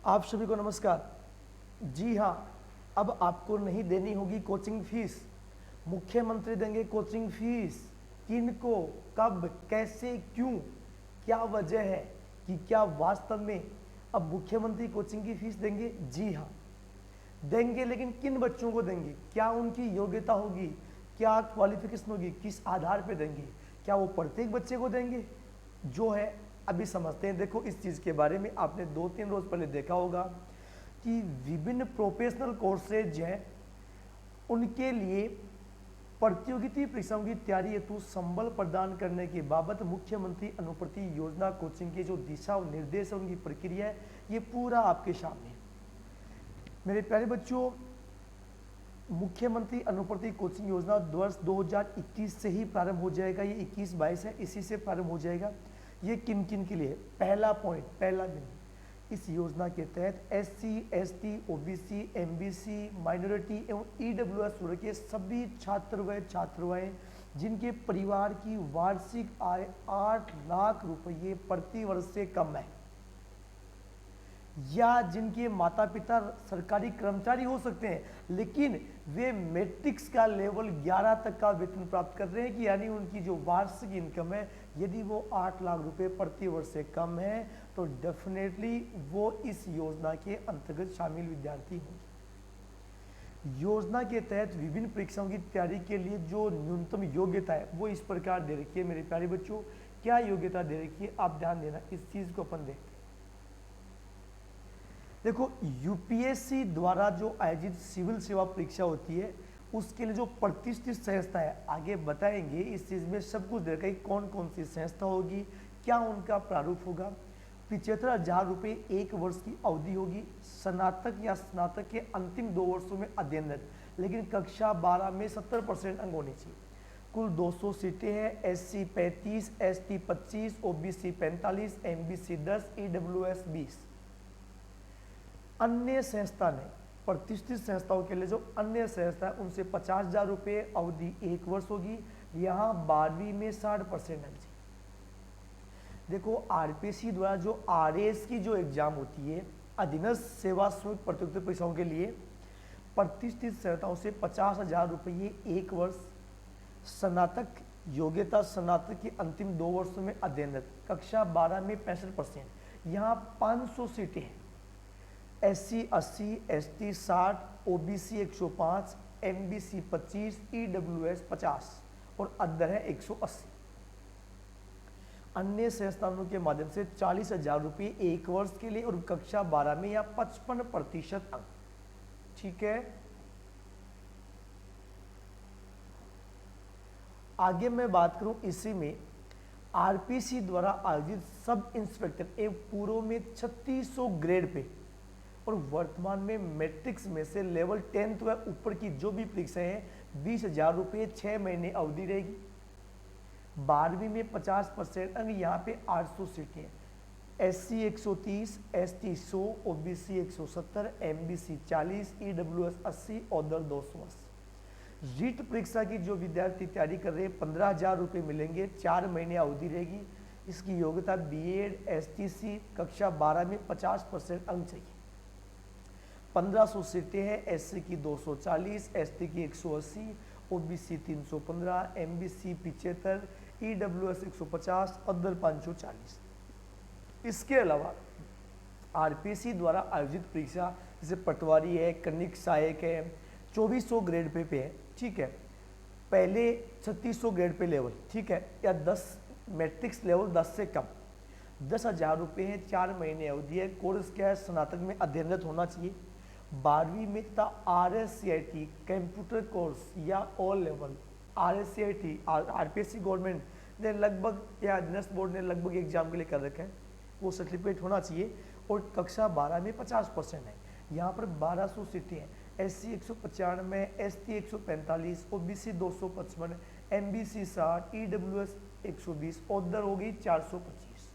आप सभी को नमस्कार। जी हाँ, अब आपको नहीं देनी होगी कोचिंग फीस। मुख्यमंत्री देंगे कोचिंग फीस। किनको, कब, कैसे, क्यों, क्या वजह है कि क्या वास्तव में अब मुख्यमंत्री कोचिंग की फीस देंगे? जी हाँ देंगे, लेकिन किन बच्चों को देंगे? क्या उनकी योग्यता होगी? क्या क्वालिफिकेशन होगी? किस आधार पे देंगे? क्या वो प्रत्येक बच्चे को देंगे? जो है अभी समझते हैं। देखो, इस चीज़ के बारे में आपने 2-3 रोज पहले देखा होगा कि विभिन्न प्रोफेशनल कोर्सेज हैं, उनके लिए प्रतियोगिता परीक्षाओं की तैयारी हेतु संबल प्रदान करने के बाबत मुख्यमंत्री अनुप्रति योजना कोचिंग के जो दिशा और निर्देश है, उनकी प्रक्रिया है, ये पूरा आपके सामने है। मेरे प्यारे बच्चों, मुख्यमंत्री अनुप्रति कोचिंग योजना वर्ष 2021 से ही प्रारंभ हो जाएगा। ये 21-22 है, इसी से प्रारंभ हो जाएगा। ये किन किन के लिए? पहला पॉइंट, पहला दिन, इस योजना के तहत SC, ST, OBC, MBC, minority एवं EWS वर्ग के सभी छात्र व छात्राएं जिनके परिवार की वार्षिक आय 8 लाख रुपये प्रति वर्ष से कम है, या जिनके माता पिता सरकारी कर्मचारी हो सकते हैं लेकिन वे मैट्रिक्स का लेवल 11 तक का वेतन प्राप्त कर रहे हैं, कि यानी उनकी जो वार्षिक इनकम है यदि वो 8 लाख रुपए प्रति वर्ष से कम है, तो डेफिनेटली वो इस योजना के अंतर्गत शामिल विद्यार्थी होंगे। योजना के तहत विभिन्न परीक्षाओं की तैयारी के लिए जो न्यूनतम योग्यता है वो इस प्रकार दे रखी है। मेरे प्यारे बच्चों, क्या योग्यता दे रखी है आप ध्यान देना, इस चीज को अपन देखते हैं। देखो, यूपीएससी द्वारा जो आयोजित सिविल सेवा परीक्षा होती है उसके लिए जो प्रतिष्ठित संस्था है, आगे बताएंगे इस चीज में सब कुछ देखा कि कौन कौन सी संस्था होगी, क्या उनका प्रारूप होगा। 75,000 रुपये 1 वर्ष की अवधि होगी। स्नातक या स्नातक के अंतिम 2 वर्षों में अध्ययनरत, लेकिन कक्षा 12 में 70% अंक होने चाहिए। कुल 200 सीटें हैं। SC 35, ST 25, OBC 45, MBC 10, EWS 20। अन्य संस्था ने, प्रतिष्ठित संस्थाओं के लिए जो अन्य संस्था है उनसे 50,000 रुपये अवधि 1 वर्ष होगी। यहाँ 12वीं में 60% अंक। देखो, RPSC द्वारा जो RAS की जो एग्जाम होती है, अधीनस्थ सेवा शुल्क प्रतियोगिता परीक्षाओं के लिए, प्रतिष्ठित संस्थाओं से 50,000 रुपये 1 वर्ष, स्नातक योग्यता स्नातक के अंतिम 2 वर्षों में अध्ययनरत, कक्षा 12 में 65%। यहाँ 500 सीटें हैं। SC 80, ST 60, OBC 105, MBC 25, EWS 50 और अदर है 180। अन्य संस्थानों के माध्यम से 40,000 रुपये 1 वर्ष के लिए और कक्षा 12 में या 55% अंक। ठीक है, आगे मैं बात करूं इसी में RPSC द्वारा आयोजित सब इंस्पेक्टर एवं पूर्व में 3600 ग्रेड पे और वर्तमान में मैट्रिक्स में से लेवल 10th व ऊपर की जो भी परीक्षाएं हैं 20,000 रुपये 6 महीने अवधि रहेगी। 12वीं में 50% अंक, यहाँ पे 800 सीटें हैं। SC 130, ST 100, OBC 170, MBC 40, EWS 80, other 280। REET परीक्षा की जो विद्यार्थी तैयारी कर रहे हैं 15,000 रुपये मिलेंगे, 4 महीने अवधि रहेगी। इसकी योग्यता BEd, STC, कक्षा 12 में 50% अंक चाहिए। 1500 सीटें हैं। SC की 240, ST की 180, OBC 315, MBC 75, EWS 150, अदर 540। इसके अलावा RPSC द्वारा आयोजित परीक्षा जैसे पटवारी है, कनिक सहायक है, 2400 ग्रेड पे है। ठीक है, पहले 3600 ग्रेड पे लेवल, ठीक है, या 10 मैट्रिक्स लेवल 10 से कम, 10,000 रुपये है, 4 महीने अवधि है। कोर्स क्या है? स्नातक में अध्ययनरत होना चाहिए। 12वीं में तथा RSCIT कंप्यूटर कोर्स या all level, RSCIT RPSC government ने लगभग या अधीनस्थ बोर्ड ने लगभग एग्जाम के लिए कर रखा है, वो सर्टिफिकेट होना चाहिए। और कक्षा 12 में 50% है। यहाँ पर 1200 सीटें हैं। SC 195, ST 145, OBC 255, MBC 60, EWS 120, other हो गई 425।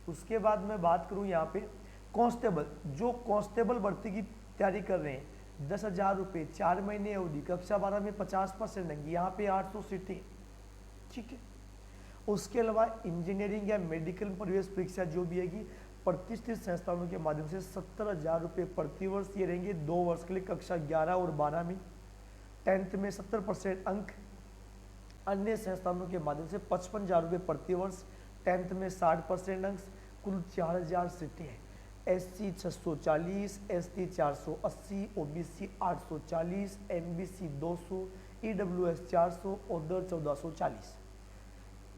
उसके बाद मैं बात करूँ यहाँ पे कांस्टेबल, जो कांस्टेबल भर्ती की तैयारी कर रहे हैं 10,000 रुपये 4 महीने अवधि, कक्षा 12 में 50% है, यहाँ पे 800 सीटें। ठीक है, उसके अलावा इंजीनियरिंग या मेडिकल प्रवेश परीक्षा जो भी आएगी प्रतिष्ठित संस्थानों के माध्यम से 70,000 रुपये प्रति वर्ष ये रहेंगे 2 वर्ष के लिए कक्षा 11 और 12 में। 10th में 70% अंक। अन्य संस्थानों के माध्यम से 55,000 रुपये प्रति वर्ष। 10th में 60% अंक। कुल 4,000 सीटें हैं। SC 640, ST 480, OBC 840, MBC 200, EWS 400, other 1440।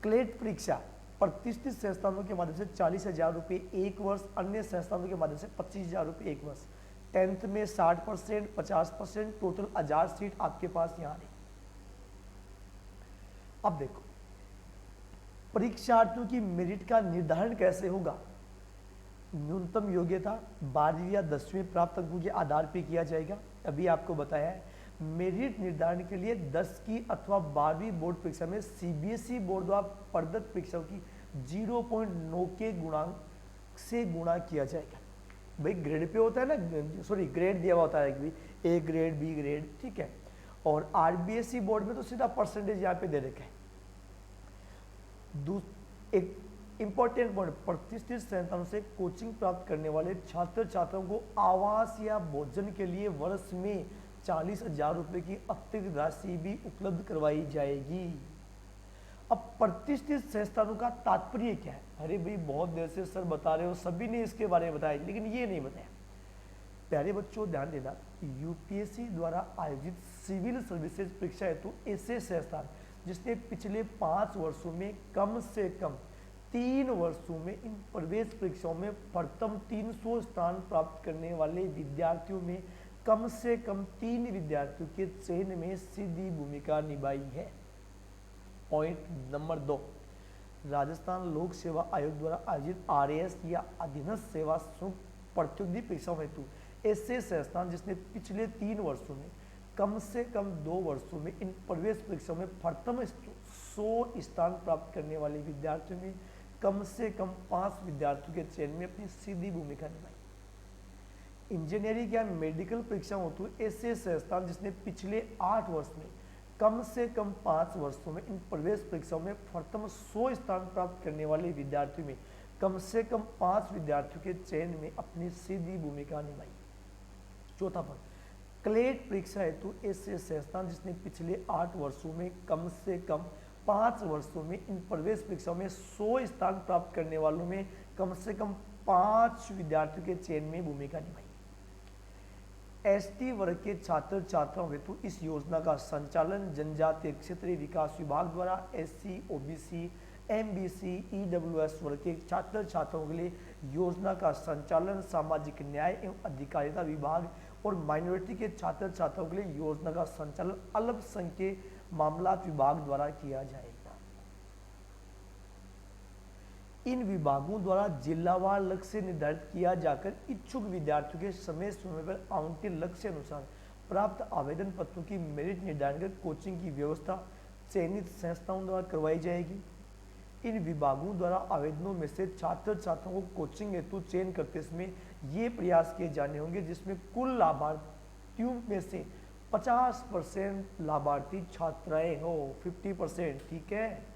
CLAT परीक्षा प्रतिष्ठित संस्थानों के माध्यम से 40,000 रुपये एक वर्ष। अन्य संस्थानों के माध्यम से 25,000 रुपये एक वर्ष। 10th में 60%, 50%, टोटल 1000 सीट आपके पास यहाँ है। अब देखो परीक्षार्थियों की मेरिट का निर्धारण कैसे होगा। न्यूनतम योग्यता 12वीं या 10वीं प्राप्त अंकों के आधार पर किया जाएगा। अभी आपको बताया है मेरिट निर्धारण के लिए 10 की अथवा 12वीं बोर्ड परीक्षा में CBSE बोर्ड द्वारा प्रदत्त परीक्षाओं की 0.9 के गुणांक से गुणा किया जाएगा। भाई ग्रेड पे होता है ना, सॉरी ग्रेड दिया हुआ होता है कि A ग्रेड, B ग्रेड, ठीक है। और RBSE बोर्ड में तो सीधा परसेंटेज यहाँ पे दे रखा है। एक इंपॉर्टेंट पॉइंट, प्रतिष्ठित संस्थानों से कोचिंग प्राप्त करने वाले छात्र छात्राओं को आवास या भोजन के लिए वर्ष में 40,000 रुपये की अतिरिक्त राशि भी उपलब्ध करवाई जाएगी। अब प्रतिष्ठित संस्थानों का तात्पर्य क्या है। अरे भाई बहुत देर से सर बता रहे हो, सभी ने इसके बारे में बताया लेकिन ये नहीं बताया। प्यारे बच्चों ध्यान देना, UPSC द्वारा आयोजित सिविल सर्विसेज परीक्षा हेतु ऐसे संस्थान जिसने पिछले 5 वर्षों में कम से कम 3 वर्षों में इन प्रवेश परीक्षाओं में प्रथम 300 स्थान प्राप्त करने वाले विद्यार्थियों में कम से कम 3 विद्यार्थियों के चयन में सीधी भूमिका निभाई है। पॉइंट नंबर 2, राजस्थान लोक सेवा आयोग द्वारा आयोजित RAS या अधीनस्थ सेवा प्रतियोगी परीक्षाओं हेतु ऐसे संस्थान जिसने पिछले 3 वर्षों में कम से कम 2 वर्षों में इन प्रवेश परीक्षाओं में प्रथम 100 स्थान प्राप्त करने वाले विद्यार्थियों में कम से कम 5 विद्यार्थियों के चयन में अपनी सीधी भूमिका निभाई। इंजीनियरिंग या मेडिकल परीक्षाओं हेतु ऐसे संस्थान जिसने पिछले 8 वर्ष में कम से कम 5 वर्षों में इन प्रवेश परीक्षाओं में प्रथम 100 स्थान प्राप्त करने वाले विद्यार्थियों में कम से कम 5 विद्यार्थियों के चयन में अपनी सीधी भूमिका निभाई। चौथा पॉइंट, क्लेट परीक्षा हेतु ऐसे संस्थान जिसने पिछले 8 वर्षों में कम से कम 5 वर्षों में इन प्रवेश परीक्षाओं में 100 स्थान प्राप्त करने वालों में कम से कम 5 विद्यार्थियों के चयन में भूमिका निभाई। ST वर्ग के छात्र छात्राओं हेतु इस योजना का संचालन जनजातीय क्षेत्रीय विकास विभाग द्वारा SC, OBC, MBC, EWS वर्ग के छात्र छात्राओं के लिए योजना का संचालन सामाजिक न्याय एवं अधिकारिता विभाग और माइनॉरिटी के छात्र छात्राओं के लिए योजना का संचालन अल्पसंख्यक मामलात विभाग द्वारा किया जाएगा। इन विभागों द्वारा जिलावार लक्ष्य निर्धारित किया जाकर इच्छुक विद्यार्थियों के समय समय पर आवंटित लक्ष्य अनुसार प्राप्त आवेदन पत्रों की मेरिट निर्धारण कर कोचिंग की व्यवस्था चयनित संस्थाओं द्वारा करवाई जाएगी। इन विभागों द्वारा आवेदनों में से छात्र छात्राओं को कोचिंग हेतु चयन करते समय ये प्रयास किए जाने होंगे जिसमें कुल लाभार्थियों में से 50% लाभार्थी छात्राएं हो, 50%, ठीक है।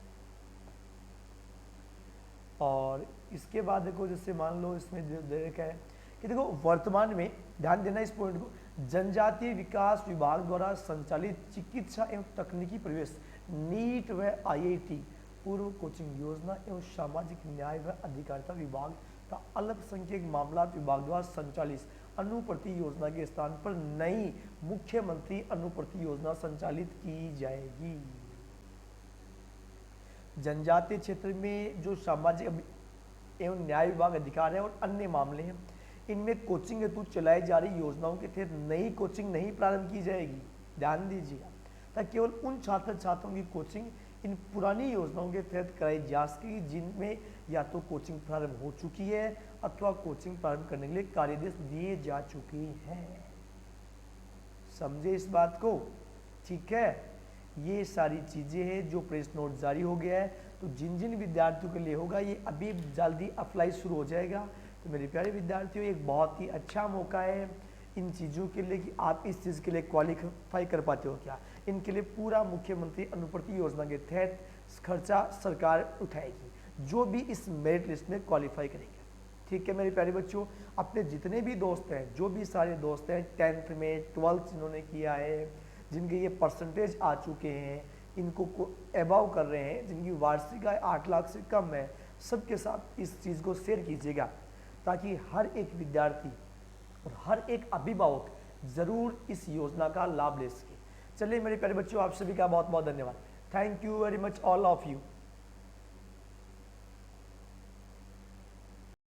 और इसके बाद देखो जैसे मान लो इसमें दे रखा है कि देखो वर्तमान में ध्यान देना इस पॉइंट को, जनजातीय विकास विभाग द्वारा संचालित चिकित्सा एवं तकनीकी प्रवेश नीट व IIT पूर्व कोचिंग योजना एवं सामाजिक न्याय व अधिकारिता विभाग तथा अल्पसंख्यक मामलात विभाग द्वारा संचालित अनुप्रति योजना के स्थान पर नई मुख्यमंत्री अनुप्रति योजना संचालित की जाएगी। जनजातीय क्षेत्र में जो सामाजिक एवं न्याय विभाग अधिकार है और अन्य मामले हैं, इनमें कोचिंग हेतु चलाई जा रही योजनाओं के तहत नई कोचिंग नहीं प्रारंभ की जाएगी। ध्यान दीजिएगा, ताकि केवल उन छात्र छात्राओं की कोचिंग इन पुरानी योजनाओं के तहत कराई जा सकेगी जिनमें या तो कोचिंग प्रारंभ हो चुकी है अथवा कोचिंग प्रारंभ करने के लिए कार्यादेश दिए जा चुके हैं। समझे इस बात को, ठीक है। ये सारी चीज़ें हैं जो प्रेस नोट जारी हो गया है, तो जिन जिन विद्यार्थियों के लिए होगा ये अभी जल्दी अप्लाई शुरू हो जाएगा। तो मेरे प्यारे विद्यार्थियों, एक बहुत ही अच्छा मौका है इन चीज़ों के लिए कि आप इस चीज़ के लिए क्वालिफाई कर पाते हो क्या। इनके लिए पूरा मुख्यमंत्री अनुप्रति योजना के तहत खर्चा सरकार उठाएगी, जो भी इस मेरिट लिस्ट में क्वालिफाई करेंगे, ठीक है मेरे प्यारे बच्चों, अपने जितने भी दोस्त हैं, जो भी सारे दोस्त हैं 10th में 12th जिन्होंने किया है, जिनके ये परसेंटेज आ चुके हैं, इनको एबाव कर रहे हैं, जिनकी वार्षिक आय 8 लाख से कम है, सबके साथ इस चीज़ को शेयर कीजिएगा ताकि हर एक विद्यार्थी और हर एक अभिभावक जरूर इस योजना का लाभ ले सके। चलिए मेरे प्यारे बच्चों, आप सभी का बहुत बहुत धन्यवाद। Thank you very much all of you.